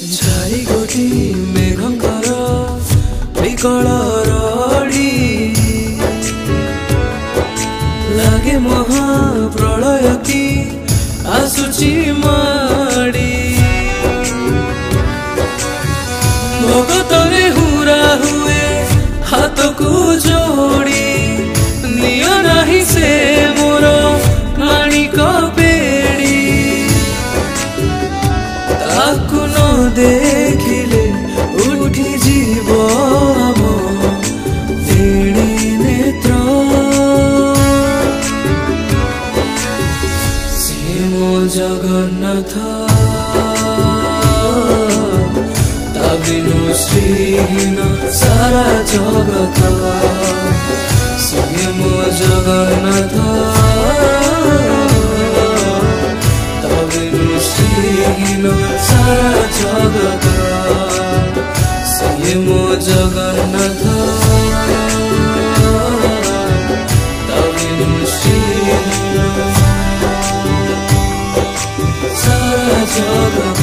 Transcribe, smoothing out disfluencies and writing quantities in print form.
झारी गोटी मेघंकर विकल रड़ी लागे महाप्रलय की आसुची माड़ी भगतरे हुरा हुए हाथ को जोड़ी नियो नहीं से मोर माणिक बेड़ी ताकु न देखिले उठी जीव आम तेणी नेत्र से मो जगन्नाथ ता बिनु श्रीहीन सारा जगत से मो जगन्नाथ ता बिनु श्रीहीन सारा जगत से मो जगन्नाथ ता बिनु श्रीहीन सारा जगत।